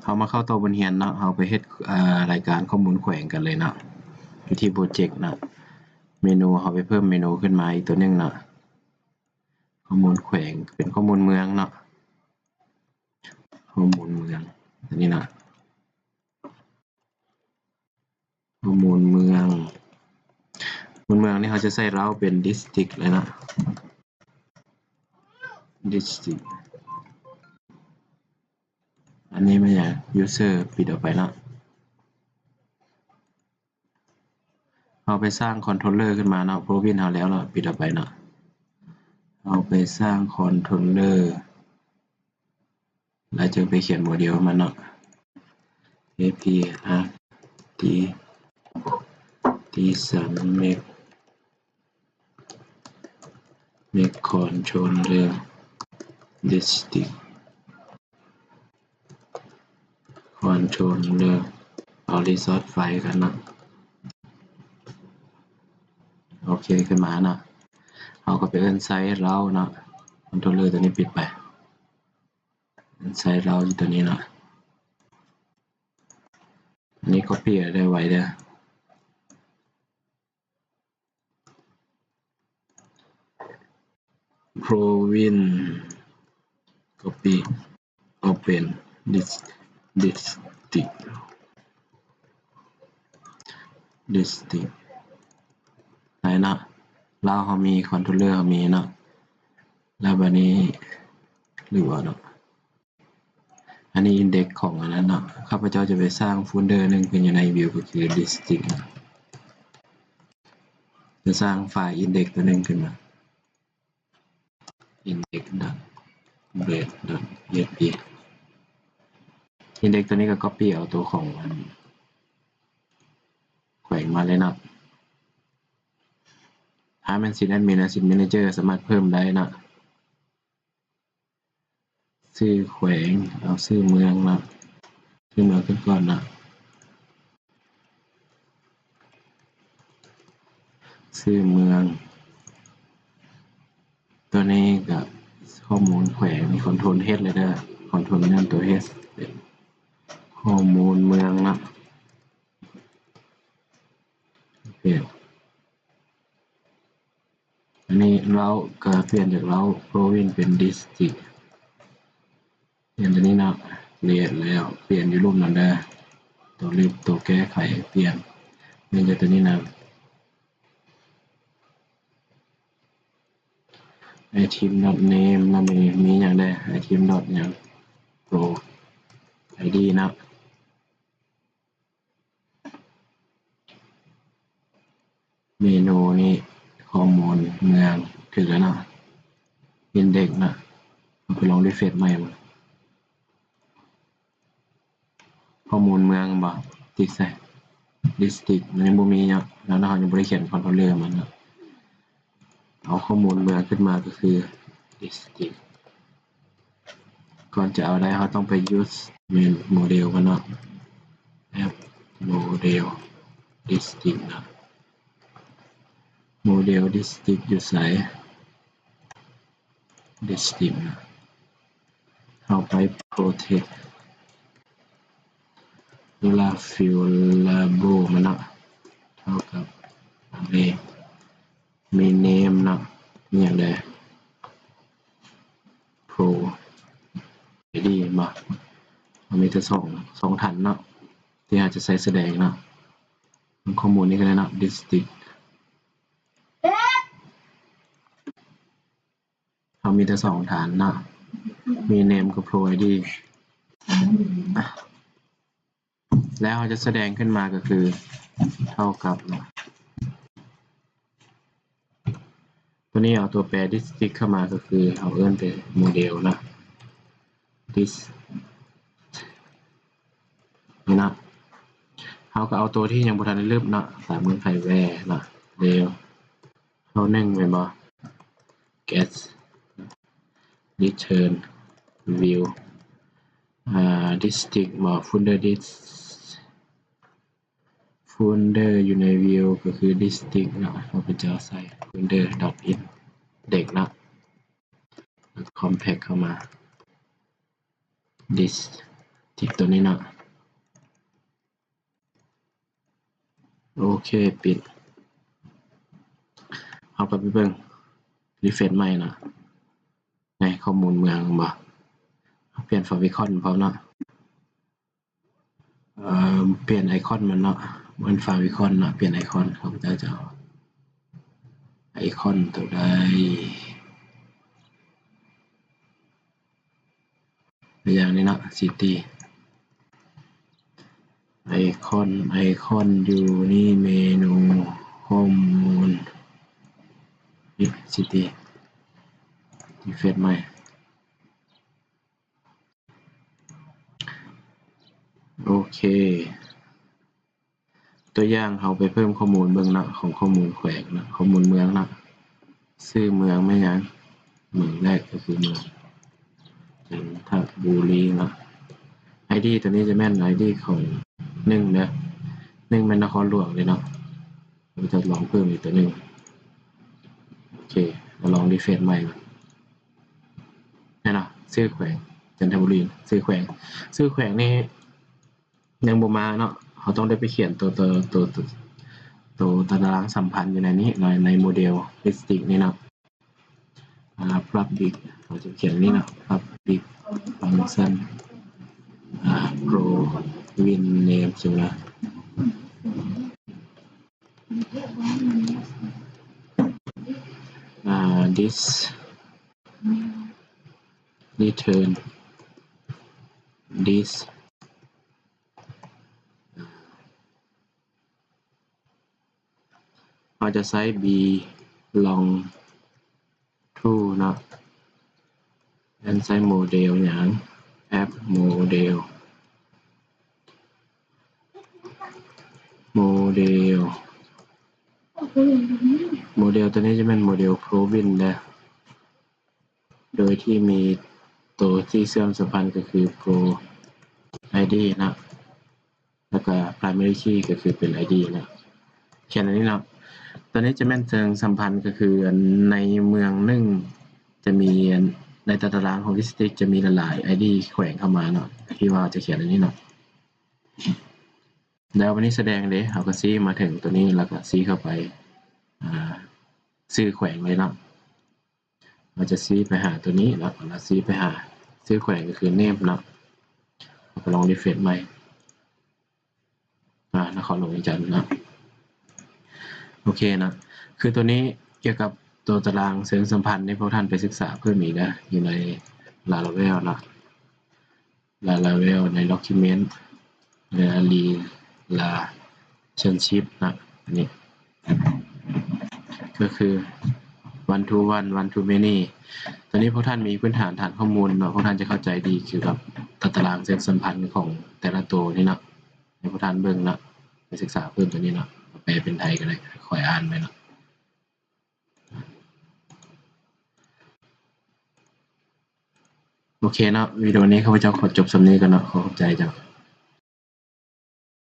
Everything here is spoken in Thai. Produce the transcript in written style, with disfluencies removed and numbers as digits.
เขามาเข้าตัวบนเรียนเนาะเขาไปเฮ็ดรายการข้อมูลแขวงกันเลยเนาะวิธีโปรเจกต์เนาะเมนูเขาไปเพิ่มเมนูขึ้นมาอีกตัวนึงเนาะข้อมูลแขวงเป็นข้อมูลเมืองเนาะข้อมูลเมืองอันนี้เนาะข้อมูลเมืองนี่เขาจะใส่เราเป็น district เลยนะ district อันนี้ไม่ใช่ user ปิดออกไปแล้วเอาไปสร้าง controller ขึ้นมาเนาะ province เอาแล้วเนาะปิดออกไปเนาะเอาไปสร้าง controller แล้วจึงไปเขียนโมเดลมันเนาะ aprt design make controller district controller เอา resource file กันเนาะโอเคขึ้นมาเนาะเอาก็ไปเอิ้นไซส์เราเนาะ controller ตัวนี้ปิดไปไซส์เราอยู่ตัวนี้เนาะอันนี้ copy ได้ไว้เด้อ province copy open district ไหนเนาะเราเขามี controller เขามีเนาะแล้วบัดนี้หรือว่าเนาะอันนี้ index ของอันนั้นเนาะข้าพเจ้าจะไปสร้างโฟลเดอร์หนึ่งเป็นอยู่ใน view ก็คือ district จะสร้างไฟล์ index ตัวหนึ่งขึ้นมา index.blade.php index ตัวนี้ก็ copy เอาตัวของแขวงมาเลยเนาะถ้าเป็น Sync Admin และ Sync Manager สามารถเพิ่มได้เนาะชื่อแขวงเอาชื่อเมืองเนาะชื่อเมืองขึ้นก่อนเนาะชื่อเมืองตัวนี้กับข้อมูลแขวงมี Control H เลยเด้อ Control นั่นตัว H เป็นข้อมูลเมืองเนาะโอเคอันนี้เราก็เปลี่ยนจากเรา province เป็น district เปลี่ยนตัวนี้เนาะเปลี่ยนแล้วเปลี่ยนอยู่รูปนั้นได้ตัวรีบตัวแก้ไขเปลี่ยนนี่จะตัวนี้นะitem.name เรามีอย่างได้ item. อย่าง pro id นะเมนูนี้ข้อมูลเมืองถึงแล้วนะ index นะไปลองรีเฟรชใหม่มาข้อมูลเมืองบ่ติ๊กใส่ district มันยังบ่มีเนาะแล้วเรายังบ่ได้เขียน controller มันเนาะเอาข้อมูลเมืองขึ้นมาก็คือ district ก่อนจะเอาได้เขาต้องไป use main model กันเนาะ app model district นะ model district อยู่ไส district นะเอาไป protect label มันเนาะเท่ากับนี้มี name เนาะมีอย่างใด pro id บ่มีแต่สองฐานเนาะที่อาจจะใส่แสดงเนาะข้อมูลนี้ก็ได้เนาะ district เขามีแต่2ฐานเนาะมี name กับ pro id แล้วเขาจะแสดงขึ้นมาก็คือเท่ากับตัวนี้เอาตัวแปร district เข้ามาก็คือเอาเอิ้นเป็นโมเดลนะ this นี่นะเขาก็เอาตัวที่ยังบ่ทันได้ลืมเนาะสามเมืองไทยแวร์เนาะเร็วเขา1แม่นบ่ get return view district บ่ folder อยู่ใน view ก็คือ district เนาะเราก็จะใส่ folder.in เด็กเนาะ compact เข้ามา district ทิกตัวนี้เนาะโอเคปิดเอาไปเบิ่งรีเฟรชใหม่นะในข้อมูลเมืองบ่เปลี่ยนฟาวิคอนพร้อมเนาะเปลี่ยนไอคอนมันเนาะมันฟาวิคอนเนาะเปลี่ยนไอคอนเขาจะเอาไอคอนตัวใดอย่างนี้เนาะซิตี้ไอคอนอยู่นี่เมนูข้อมูลซิตี้รีเฟรชใหม่โอเคตัวอย่างเขาไปเพิ่มข้อมูลเบื้องหน้าของข้อมูลแขวงนะข้อมูลเมืองนะชื่อเมืองไม่ยังเมืองแรกก็คือเมืองจันทบุรีนะไอดีตัวนี้จะแม่นไอดีของ1เนี่ย1เป็นนครหลวงเลยเนาะเราจะลองเพิ่มอีกตัวหนึ่งโอเคเราลองรีเฟรชใหม่นี่เนาะชื่อแขวงจันทบุรีชื่อแขวงนี่ยังบ่มาเนาะเขาต้องได้ไปเขียนตัวตารางสัมพันธ์อยู่ในนี้ในโมเดลลิสติ้งนี่เนาะpublic เราจะเขียนนี่เนาะ public function provin name ใช่ไหมthis return thisเราจะใช้ belong to เนาะใช้โมเดลอย่าง app model ตัวนี้จะเป็นโมเดล provin นะโดยที่มีตัวที่เชื่อมสัมพันธ์ก็คือ pro id นะแล้วก็ primary key ก็คือเป็น id นะแค่นี้เนาะตัวนี้จะแม่นเชิงสัมพันธ์ก็คือในเมืองหนึ่งจะมีในตารางของลิสติกจะมีหลาย id แขวงเข้ามาเนาะที่ว่าจะเขียนอันนี้เนาะแล้ววันนี้แสดงเลยเอาก็ซีมาถึงตัวนี้แล้วก็ซีเข้าไปซื้อแขวงเลยเนาะเราจะซีไปหาตัวนี้แล้วเราซีไปหาซื้อแขวงก็คือเนมเนาะเราไปลองรีเฟรชใหม่นครหลวงจันทร์นะโอเคนะคือตัวนี้เกี่ยวกับตัวตารางเชิงสัมพันธ์ที่พวกท่านไปศึกษาเพิ่มอีกนะอยู่ใน Laravel นะ Laravel ใน document relationship นะนี่ก็คือ one to one one to many ตอนนี้พวกท่านมีพื้นฐานฐานข้อมูลเนาะพวกท่านจะเข้าใจดีเกี่ยวกับตารางเชิงสัมพันธ์ของแต่ละตัวนี่เนาะให้พวกท่านเบิ่งเนาะไปศึกษาเพิ่มตัวนี้เนาะแปลเป็นไทยก็ได้คอยอ่านไปเนาะโอเคเนาะวิดีโอนี้ข้าพเจ้าขอจบสำนี้กันเนาะขอบใจจ้ะ